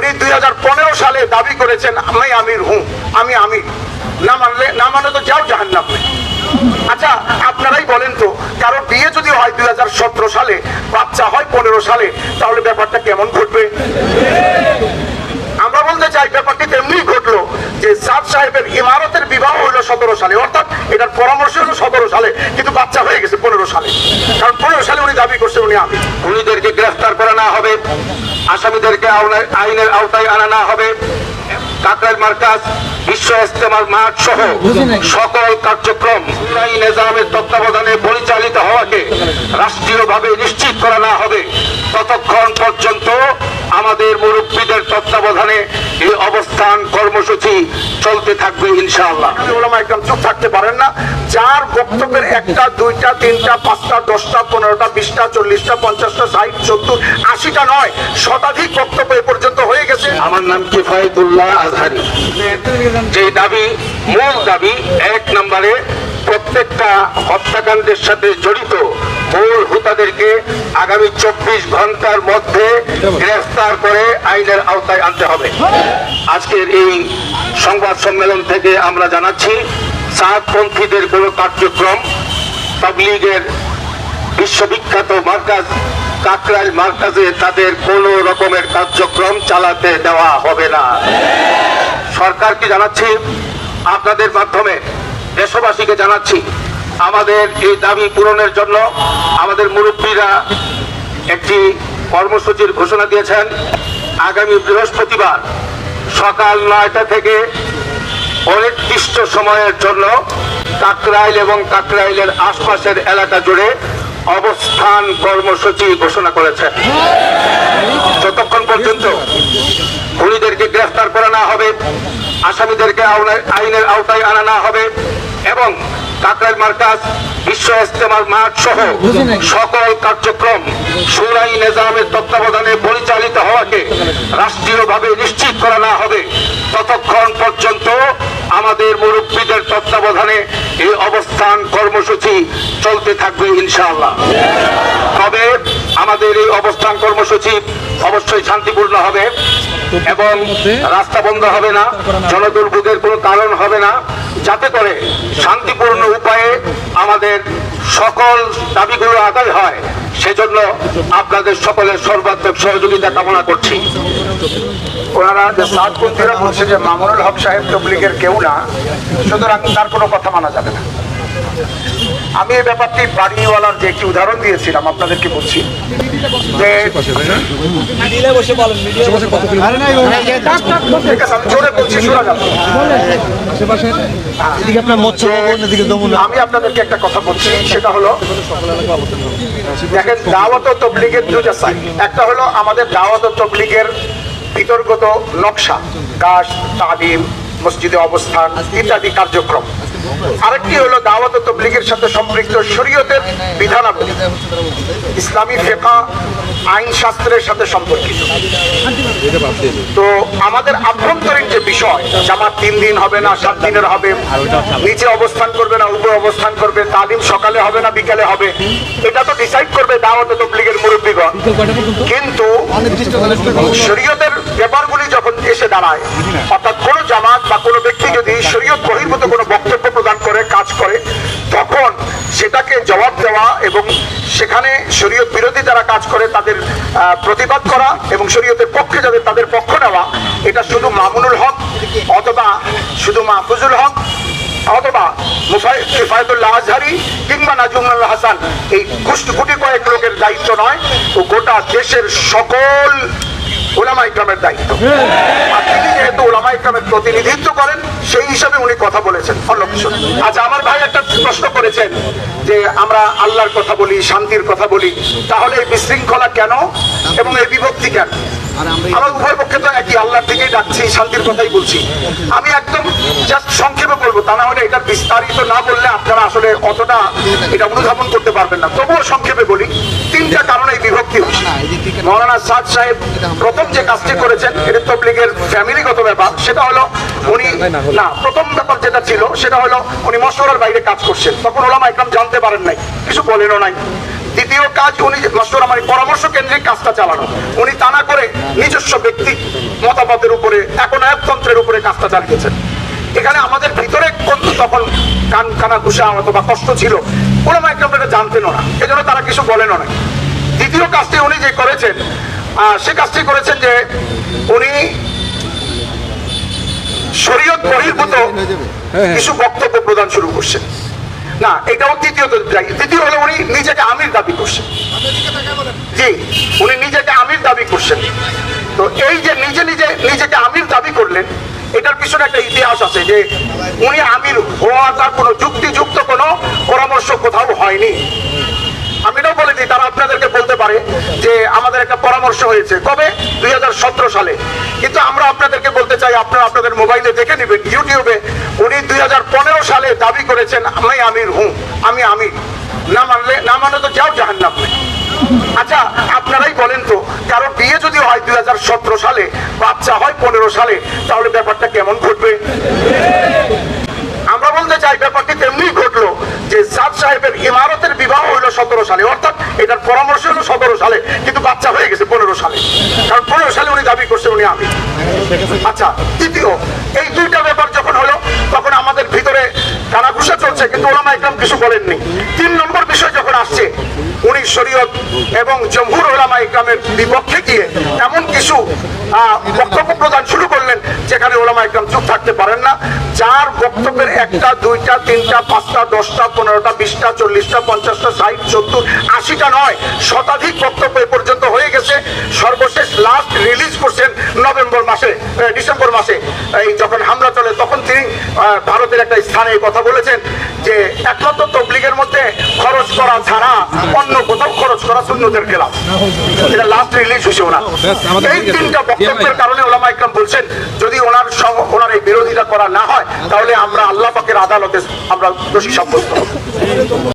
উনি 2015 সালে দাবি করেছেন আমি আমির হুঁ, আমি আমির। না মানলে তো যাও জাহান্নামে। আচ্ছা আপনারাই বলেন তো, কারো বিয়ে যদি হয় 2017 সালে, বাচ্চা হয় 15 সালে, তাহলে ব্যাপারটা কেমন ঘটবে? আমরা বলতে চাই ব্যাপারটি তেমনি ঘটলো যে সাদ সাহেবের ইমারতের বিবাহ হলো 17 সালে, অর্থাৎ এটার পরামর্শ হলো 17 সালে, কিন্তু বাচ্চা হয়ে গেছে 15 সালে। কারণ 15 সালে উনি দাবি করছেন উনি আমি। উনিদেরকে গ্রেফতার করা না হবে, আসামিদেরকে আইনের আওতায় আনা না হবে, কাকরাইল মার্কাজ, বিশ্ব ইজতেমার মাঠ সহ সকল কার্যক্রম আইন নিজামের তত্ত্বাবধানে পরিচালিত হওয়াকে রাষ্ট্রীয়ভাবে নিশ্চিত করা না হবে, ততক্ষণ পর্যন্ত আমাদের মুরব্বীদের তত্ত্বাবধানে এই অবস্থান কর্মসূচি চলতে থাকবে ইনশাআল্লাহ। ওলামা একদম চুপ থাকতে পারেন না। যার বক্তব্যের 1টা 2টা 3টা 5টা 10টা 15টা 20টা 40টা 50টা 60 70 80টা নয়, শতাধিক বক্তব্য এ পর্যন্ত হয়ে গেছে। আমার নাম কিফায়েতুল্লাহ আজহারি। যে দাবি, মূল দাবি 1 নম্বরে প্রত্যেকটা হত্যাকাণ্ডের সাথে জড়িত মূল হোতাদেরকে আগামী 24 ঘন্টার মধ্যে গ্রেফতার করে আইনের আওতায় আনতে হবে। আজকের এই সংবাদ সম্মেলন থেকে আমরা জানাচ্ছি, সাদপন্থীদের কোনো কার্যক্রম তাবলীগের বিশ্ববিখ্যাত মার্কাজ কাকরাইল মার্কাজে তাদের কোনো রকমের কার্যক্রম চালাতে দেওয়া হবে না। সরকারকে জানাচ্ছি, আপনাদের মাধ্যমে দেশবাসীকে জানাচ্ছি, আমাদের এই দাবি পূরণের জন্য আমাদের মুরব্বীরা একটি কর্মসূচির ঘোষণা দিয়েছেন। আগামী বৃহস্পতিবার সকাল 9টা থেকে অনির্দিষ্ট সময়ের জন্য কাকরাইল এবং কাকরাইলের আশপাশের এলাকা জুড়ে অবস্থান কর্মসূচি ঘোষণা করেছেন। যতক্ষণ পর্যন্ত খুনিদেরকে গ্রেফতার করা না হবে, আসামিদেরকে আইনের আওতায় আনা না হবে এবং কাকরাইল মার্কাজ, বিশ্ব ইজতেমার মাঠ সহ সকল কার্যক্রম শুরাই নিজামের তত্ত্বাবধানে পরিচালিত হওয়াকে রাষ্ট্রীয়ভাবে নিশ্চিত করা না হবে, ততক্ষণ পর্যন্ত আমাদের মুরব্বীদের তত্ত্বাবধানে এই অবস্থান কর্মসূচি চলতে থাকবে ইনশাআল্লাহ। তবে আমাদের এই অবস্থান কর্মসূচি অবশ্যই শান্তিপূর্ণ হবে এবং রাস্তা বন্ধ হবে না, জনদুর্ভোগের কোনো কারণ হবে না, যাতে করে শান্তিপূর্ণ উপায়ে আমাদের সকল দাবিগুলো আদায় হয়। সেজন্য আপনাদের সকলের সর্বাত্মক সহযোগিতা কামনা করছি। ওনারা যে সাদপন্থীরা বলছে যে মামুনুল হক সাহেব তবলিগের কেউ না, সুতরাং তার কোনো কথা মানা যাবে না। আমি এই ব্যাপারটি বাড়িওয়ালার যে একটি উদাহরণ দিয়েছিলাম আপনাদেরকে বলছি যে আমি আপনাদেরকে একটা কথা বলছি, সেটা হলো দেখেন দাওয়াত ও তবলিগের দুটো সাইড। একটা হলো আমাদের দাওয়াত ও তবলিগের ভিতরগত নকশা, কাজ, তালিম, মসজিদে অবস্থান ইত্যাদি কার্যক্রম। আরেকটি হলো দাওয়াত ও তবলিগের সাথে সম্পৃক্ত শরীয়তের বিধানাবলী, ইসলামী ফিকহ, আইন শাস্ত্রের সাথে সম্পর্কিত। তো আমাদের আভ্যন্তরীণ যে বিষয়, জামাত 3 দিন হবে না 7 দিনের হবে, নিচে অবস্থান করবে না উপরে অবস্থান করবে, তালিম সকালে হবে না বিকালে হবে, এটা তো ডিসাইড করবে দাওয়াত ও তবলিগের মুরব্বীগণ। কিন্তু শরীয়তের ব্যাপারগুলি যখন এসে দাঁড়ায়, অর্থাৎ কোনো জামাত বা কোনো ব্যক্তি যদি শরীয়ত বহির্ভূত কোনো বক্তব্য প্রদান করে, কাজ করে, তখন সেটাকে জবাব দেওয়া এবং সেখানে শরীয়ত বিরোধী যারা কাজ করে তাদের প্রতিবাদ করা এবং শরীয়তের পক্ষে যাদের তাদের পক্ষ নেওয়া, এটা শুধু মামুনুল হক অথবা শুধু মাহফুজুল হক অথবা কিফায়েতুল্লাহ আজহারি কিংবা নাজমুল হাসান এই গুটি কয়েক লোকের দায়িত্ব নয়, ও গোটা দেশের সকল উলামা ইকরামের দায়িত্ব। আর তিনি যেহেতু উলামা ইকরামের প্রতিনিধিত্ব করেন, সেই হিসাবে উনি কথা বলেছেন। আচ্ছা, আমার ভাই একটা প্রশ্ন করেছেন যে আমরা আল্লাহর কথা বলি, শান্তির কথা বলি, তাহলে এই বিশৃঙ্খলা কেন এবং এই বিভক্তি কেন? আমার উভয় পক্ষে তো একই, আল্লাহর দিকেই ডাকছি, শান্তির কথাই বলছি। আমি একদম জাস্ট সংক্ষেপে বলবো, তা না হলে এটা বিস্তারিত না বললে আপনারা আসলে অতটা এটা অনুধাবন করতে পারবেন না। তবুও সংক্ষেপে বলি, 3টা কারণে এই বিভক্তি হচ্ছে। মৌলানা সাদ সাহেব প্রথম যে কাজটি করেছেন, এটা তবলিগের ফ্যামিলিগত ব্যাপার, সেটা হলো উনি না, প্রথম ব্যাপার যেটা ছিল সেটা হলো উনি মশওয়ারার বাইরে কাজ করছেন, তখন ওলামা ইকরাম জানতে পারেন নাই, কিছু বলেনও নাই। দ্বিতীয় কাজ, উনি মশওয়ারা মানে পরামর্শ কেন্দ্রিক কাজটা চালানো, উনি তা না করে নিজস্ব ব্যক্তি মতামত মতামতের উপরে একনায়কতন্ত্রের উপরে কাজটা চালিয়েছেন। এখানে আমাদের ভিতরে তখন কান কানা ঘুষা অথবা কষ্ট ছিল, ওলামা একরাম এটা জানতেনও না, এজন্য তারা কিছু বলেনও না। দ্বিতীয় কাজটি উনি যে করেছেন, সে কাজটি করেছেন যে উনি শরীয়ত বহির্ভূত কিছু বক্তব্য প্রদান শুরু করছেন। না, এটাও তৃতীয় হলো উনি নিজেকে আমির দাবি করছেন। জি, উনি নিজেকে আমির দাবি করছেন। তো এই যে নিজেকে আমির দাবি করলেন, এটার পিছনে একটা ইতিহাস আছে যে উনি আমির হওয়াটা কোনো যুক্তিযুক্ত কোনো পরামর্শ কোথাও হয়নি। আমি এটাও বলে দিই, তারা আপনাদেরকে বলতে পারে যে আমাদের একটা পরামর্শ হয়েছে কবে, 2017 সালে। কিন্তু আমরা আপনাদেরকে বলতে চাই, আপনারা আপনাদের মোবাইলে দেখে নেবেন, ইউটিউবে উনি 2015 সালে দাবি করেছেন আমি আমির হুঁ, আমি আমির। না মানলে তো যাও জাহান্নাম में। আচ্ছা, আপনারাই বলেন তো, কারো বিয়ে যদি হয় 2017 সালে, বাচ্চা হয় 15 সালে, তাহলে ব্যাপারটা কেমন ঘটবে? আমরা বলতে চাই ব্যাপারটি তেমনি ঘটলো যে সাদ সাহেবের ইমারতের বিবাহ হইলো 17 সালে, অর্থাৎ এটার পরামর্শ হলো 17 সালে, কিন্তু বাচ্চা হয়ে গেছে 15 সালে, কারণ 15 সালে উনি দাবি করছেন উনি আমি। আচ্ছা, তৃতীয়, এই দুইটা ব্যাপার যখন হলো তখন আমাদের ভিতরে কানাঘুষা চলছে, কিন্তু ওলামা একরাম কিছু বলেননি। 3 নম্বর বিষয় যখন আসছে, উনি শরীয়ত এবং জমহুর ওলামা একরামের বিপক্ষে গিয়ে এমন কিছু বক্তব্য প্রদান শুরু করলেন যেখানে ওলামা একরাম চুপ থাকতে পারেন না। যার বক্তব্যের 1টা 2টা 3টা 5টা 10টা 15টা 20টা 40টা 50টা 60 70 80টা নয়, শতাধিক বক্তব্য এ পর্যন্ত হয়ে গেছে। সর্বশেষ লাস্ট রিলিজ করছেন ডিসেম্বর মাসে, এই যখন হামলা চলে তখন তিনি ভারতের একটা স্থানে কথা বলেছেন যে একমাত্র তবলিগের মধ্যে খরচ করা ছাড়া অন্য কোথাও খরচ করা সুন্নতের খেলাফ। এটা লাস্ট রিলিজ হয়েছে ওনার। এই 3টা বক্তব্যের কারণে ওলামা ইকরাম বলছেন যদি ওনার এই বিরোধিতা করা না হয় তাহলে আমরা আল্লাহ পাকের আদালতে আমরা দোষী সাব্যস্ত হব।